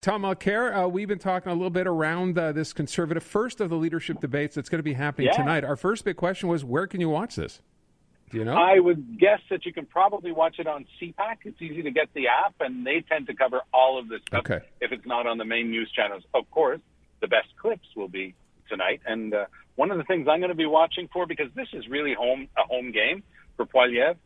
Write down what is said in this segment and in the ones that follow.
Tom Mulcair, we've been talking a little bit around this Conservative first of the leadership debates that's going to be happening tonight. Our first big question was, where can you watch this? Do you know? I would guess that you can probably watch it on CPAC. It's easy to get the app, and they tend to cover all of this stuff if it's not on the main news channels. Of course, the best clips will be tonight. And one of the things I'm going to be watching for, because this is really a home game for Poilievre,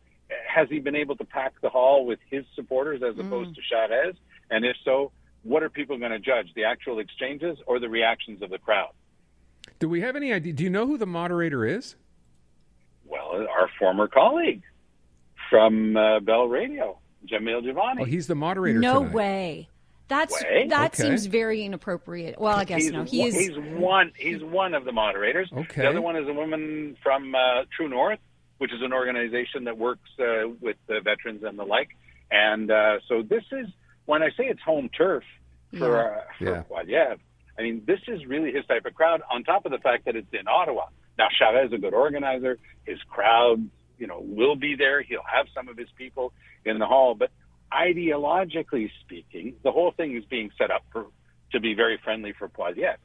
has he been able to pack the hall with his supporters as opposed to Charest? And if so, what are people going to judge, the actual exchanges or the reactions of the crowd? Do we have any idea? Do you know who the moderator is? Well, our former colleague from Bell Radio, Jamil Jivani. Oh, he's the moderator No tonight. way. That seems very inappropriate. Well, I guess no. He's one of the moderators. Okay. The other one is a woman from True North, which is an organization that works with the veterans and the like. And so this is, when I say it's home turf for Poilievre, I mean, this is really his type of crowd, on top of the fact that it's in Ottawa. Now, Charest is a good organizer. His crowd, will be there. He'll have some of his people in the hall. But ideologically speaking, the whole thing is being set up to be very friendly for Poilievre.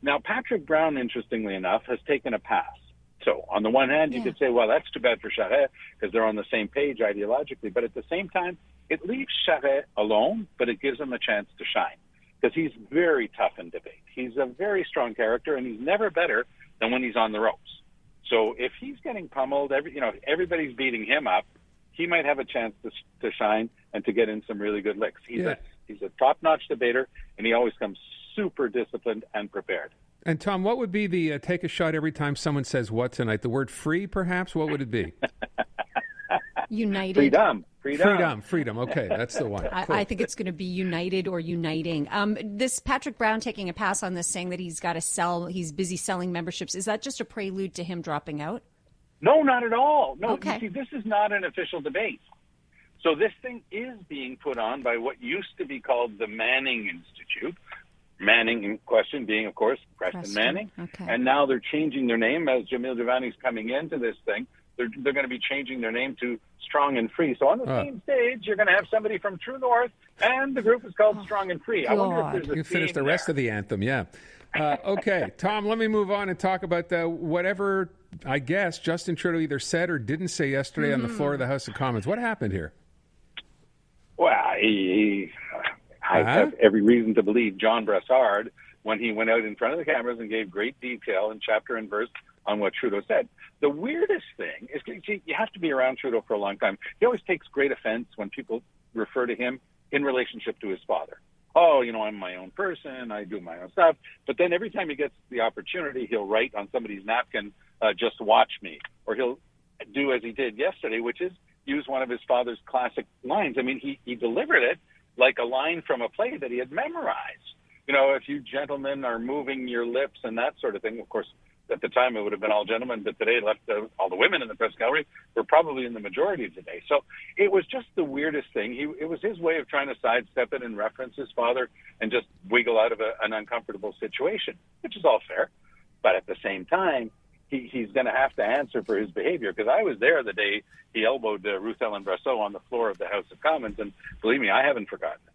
Now, Patrick Brown, interestingly enough, has taken a pass. So on the one hand, you could say, well, that's too bad for Charest because they're on the same page ideologically. But at the same time, it leaves Charest alone, but it gives him a chance to shine because he's very tough in debate. He's a very strong character, and he's never better than when he's on the ropes. So if he's getting pummeled, everybody's beating him up, he might have a chance to shine and to get in some really good licks. He's a top-notch debater, and he always comes super disciplined and prepared. And Tom, what would be the take a shot every time someone says what tonight? The word free, perhaps? What would it be? United. Freedom. Okay, that's the one. Cool. I think it's going to be united or uniting. This Patrick Brown taking a pass on this, saying that he's got to sell, he's busy selling memberships. Is that just a prelude to him dropping out? No, not at all. No, okay. You see, this is not an official debate. So this thing is being put on by what used to be called the Manning Institute. Manning in question being, of course, Preston Manning. Okay. And now they're changing their name as Jamil Jivani's coming into this thing. They're going to be changing their name to Strong and Free. So on the same stage, you're going to have somebody from True North, and the group is called Strong and Free. I wonder if there's a You finished the rest of the anthem, okay, Tom, let me move on and talk about whatever, I guess, Justin Trudeau either said or didn't say yesterday on the floor of the House of Commons. What happened here? Well, I have every reason to believe John Brassard, when he went out in front of the cameras and gave great detail in chapter and verse on what Trudeau said. The weirdest thing is, you have to be around Trudeau for a long time. He always takes great offense when people refer to him in relationship to his father. Oh, I'm my own person, I do my own stuff. But then every time he gets the opportunity, he'll write on somebody's napkin, just watch me. Or he'll do as he did yesterday, which is use one of his father's classic lines. I mean, he delivered it like a line from a play that he had memorized. If you gentlemen are moving your lips and that sort of thing. Of course, at the time it would have been all gentlemen, but today all the women in the press gallery were probably in the majority today. So it was just the weirdest thing. It was his way of trying to sidestep it and reference his father and just wiggle out of an uncomfortable situation, which is all fair. But at the same time, he's going to have to answer for his behavior, because I was there the day he elbowed Ruth Ellen Brasseau on the floor of the House of Commons, and believe me, I haven't forgotten it.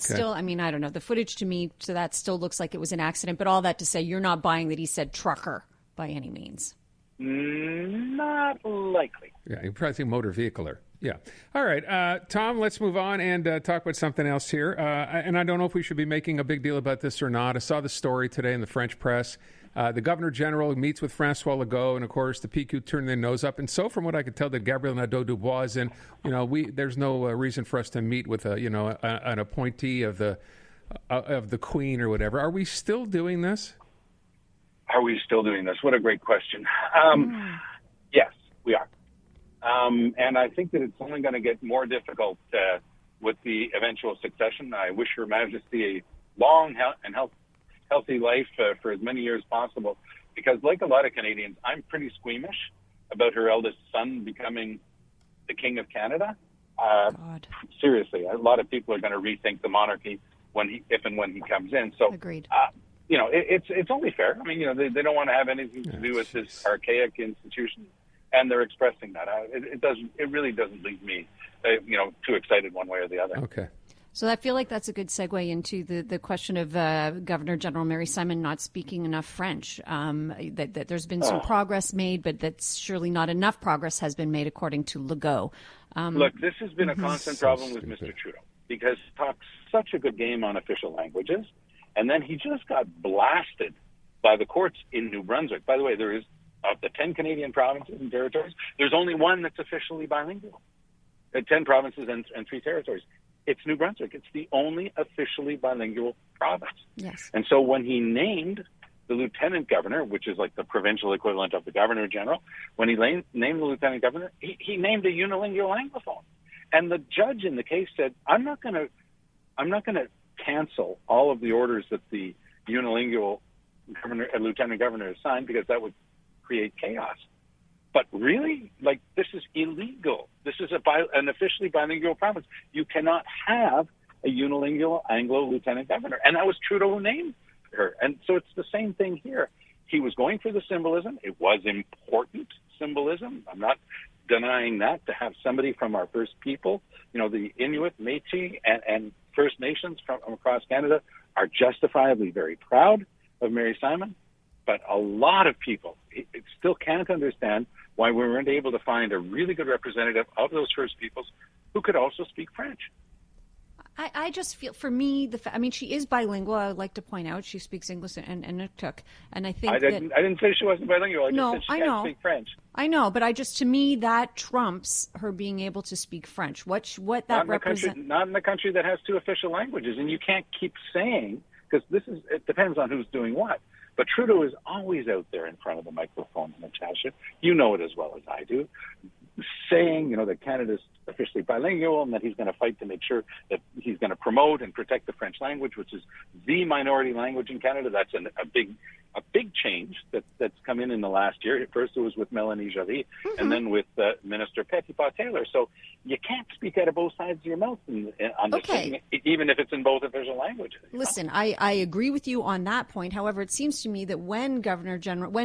Still, I don't know. The footage to me, so that still looks like it was an accident. But all that to say, you're not buying that he said trucker by any means. Not likely. Yeah, you're probably saying motor vehicular. Yeah. All right, Tom, let's move on and talk about something else here. And I don't know if we should be making a big deal about this or not. I saw the story today in the French press. The Governor General meets with Francois Legault, and of course the PQ turned their nose up. And so, from what I could tell, that Gabriel Nadeau-Dubois is in. There's no reason for us to meet with an appointee of the Queen or whatever. Are we still doing this? Are we still doing this? What a great question. Yes, we are. And I think that it's only going to get more difficult with the eventual succession. I wish Her Majesty a long and healthy life for as many years possible, because like a lot of Canadians, I'm pretty squeamish about her eldest son becoming the King of Canada. Seriously, a lot of people are going to rethink the monarchy if and when he comes in. So, agreed. It's only fair. I mean, they don't want to have anything to do with this archaic institution, and they're expressing that. It really doesn't leave me, too excited one way or the other. Okay. So I feel like that's a good segue into the question of Governor General Mary Simon not speaking enough French. That there's been some progress made, but that's surely not enough progress has been made, according to Legault. Look, this has been a constant problem with Mr. Trudeau because he talks such a good game on official languages, and then he just got blasted by the courts in New Brunswick. By the way, there is, of the 10 Canadian provinces and territories, there's only one that's officially bilingual. 10 provinces and 3 territories. It's New Brunswick. It's the only officially bilingual province. Yes. And so when he named the lieutenant governor, which is like the provincial equivalent of the governor general, when he named the lieutenant governor, he named a unilingual anglophone. And the judge in the case said, I'm not going to cancel all of the orders that the unilingual governor, lieutenant governor has signed because that would create chaos. But really, like, this is illegal. This is an officially bilingual province. You cannot have a unilingual Anglo lieutenant governor. And that was Trudeau who named her. And so it's the same thing here. He was going for the symbolism. It was important symbolism. I'm not denying that, to have somebody from our First People, the Inuit, Métis, and First Nations from across Canada are justifiably very proud of Mary Simon. But a lot of people still can't understand why we weren't able to find a really good representative of those First Peoples who could also speak French. I just feel, for me, she is bilingual. I would like to point out she speaks English and Inuktitut, and I think I didn't say she wasn't bilingual. I just said she can't speak French. I know, but to me, that trumps her being able to speak French. What that represents? Not in a country that has 2 official languages, and you can't keep saying, because it depends on who's doing what. But Trudeau is always out there in front of the microphone, Natasha. You know it as well as I do, saying, that Canada's officially bilingual and that he's going to fight to make sure that he's going to promote and protect the French language, which is the minority language in Canada. That's a big change that's come in the last year. First it was with Melanie Joly, and then with Minister Petitpas-Taylor. So you can't speak out of both sides of your mouth on this thing, even if it's in both official languages. Listen, I agree with you on that point. However, it seems to me that when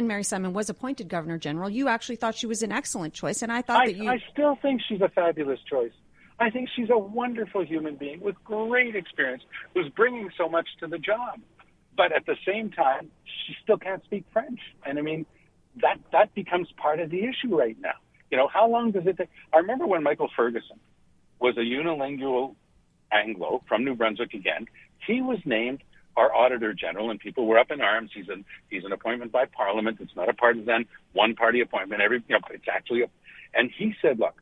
Mary Simon was appointed Governor General, you actually thought she was an excellent choice, and I thought I still think she's a fabulous choice. I think she's a wonderful human being with great experience, who's bringing so much to the job. But at the same time, she still can't speak French. And I mean, that becomes part of the issue right now. How long does it take? I remember when Michael Ferguson was a unilingual Anglo from New Brunswick again. He was named our Auditor General, and people were up in arms. He's an appointment by Parliament. It's not a partisan, one-party appointment. It's actually and he said, look,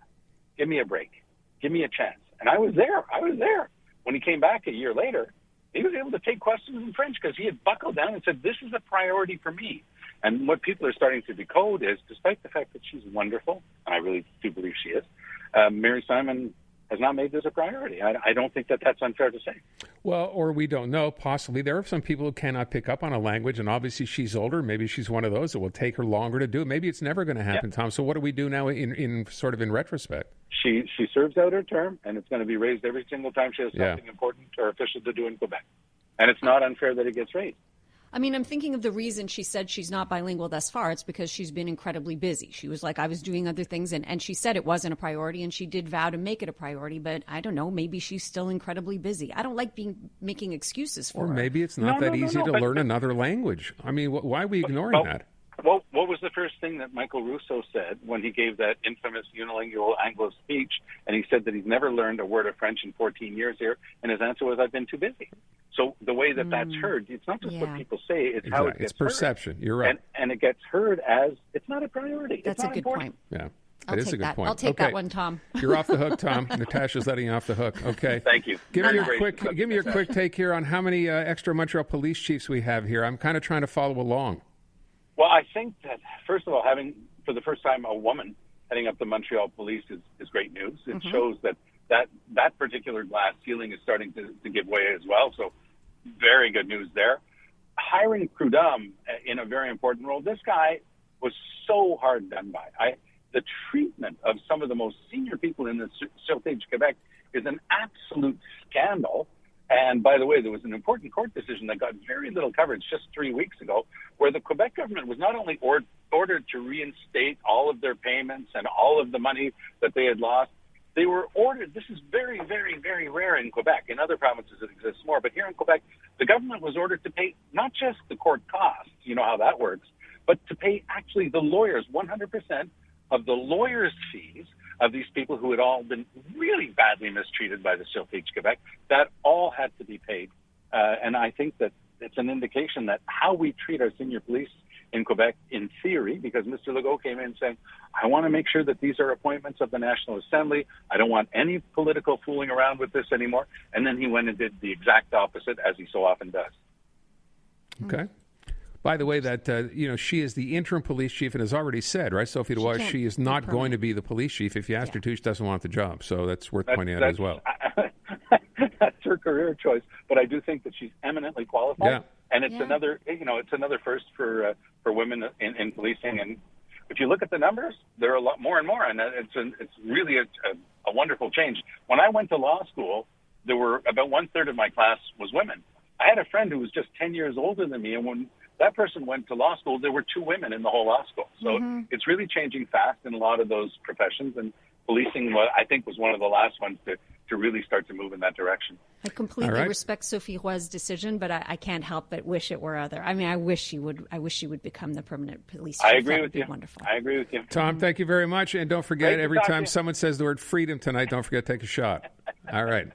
give me a break. Give me a chance. And I was there. When he came back a year later, he was able to take questions in French because he had buckled down and said, this is a priority for me. And what people are starting to decode is, despite the fact that she's wonderful, and I really do believe she is, Mary Simon has not made this a priority. I don't think that's unfair to say. Well, or we don't know. Possibly. There are some people who cannot pick up on a language, and obviously she's older. Maybe she's one of those that will take her longer to do it. Maybe it's never going to happen, Tom. So what do we do now in retrospect? She serves out her term, and it's going to be raised every single time she has something important or official to do in Quebec. And it's not unfair that it gets raised. I mean, I'm thinking of the reason she said she's not bilingual thus far. It's because she's been incredibly busy. She was like, I was doing other things, and she said it wasn't a priority, and she did vow to make it a priority. But I don't know, maybe she's still incredibly busy. I don't like making excuses for her. Or maybe it's not that easy to learn another language. I mean, why are we ignoring that? Well, what was the first thing that Michael Rousseau said when he gave that infamous unilingual Anglo speech? And he said that he's never learned a word of French in 14 years here. And his answer was, I've been too busy. So the way that's heard, it's not just what people say, it's how it gets It's perception. Heard. You're right. And it gets heard as, it's not a priority. That's it's a good point. Yeah. I'll It is a good point. I'll take that one, Tom. You're off the hook, Tom. Natasha's letting you off the hook. Okay. Thank you. Give me your quick take here on how many extra Montreal police chiefs we have here. I'm kind of trying to follow along. Well, I think that, first of all, having, for the first time, a woman heading up the Montreal police is great news. It shows that particular glass ceiling is starting to give way as well. So very good news there. Hiring Prudhomme in a very important role. This guy was so hard done by. The treatment of some of the most senior people in the Sûreté du Québec is an absolute scandal. And by the way, there was an important court decision that got very little coverage just 3 weeks ago, where the Quebec government was not only ordered to reinstate all of their payments and all of the money that they had lost, They were ordered. This is very, very, very rare in Quebec. In other provinces, it exists more. But here in Quebec, the government was ordered to pay not just the court costs, you know how that works, but to pay actually the lawyers 100% of the lawyers' fees of these people who had all been really badly mistreated by the Sûreté du Québec. That all had to be paid. And I think that it's an indication that how we treat our senior police in Quebec, in theory, because Mr. Legault came in saying, I want to make sure that these are appointments of the National Assembly. I don't want any political fooling around with this anymore. And then he went and did the exact opposite, as he so often does. Okay. By the way, that she is the interim police chief and has already said, right, Sophie Dubois, she is not going to be the police chief. If you asked her to, she doesn't want the job. So that's worth pointing out as well. That's her career choice, but I do think that she's eminently qualified. Yeah. And it's another first for women in policing. And if you look at the numbers, there are a lot more and more, and it's really a wonderful change. When I went to law school, there were about 1/3 of my class was women. I had a friend who was just 10 years older than me, and when that person went to law school, there were 2 women in the whole law school. So it's really changing fast in a lot of those professions, and policing, I think, was one of the last ones to really start to move in that direction. I completely respect Sophie Roy's decision, but I can't help but wish it were other. I mean, I wish she would become the permanent police chief. I agree with you. Wonderful. I agree with you. Tom, thank you very much. And don't forget, every time someone says the word freedom tonight, don't forget to take a shot. All right.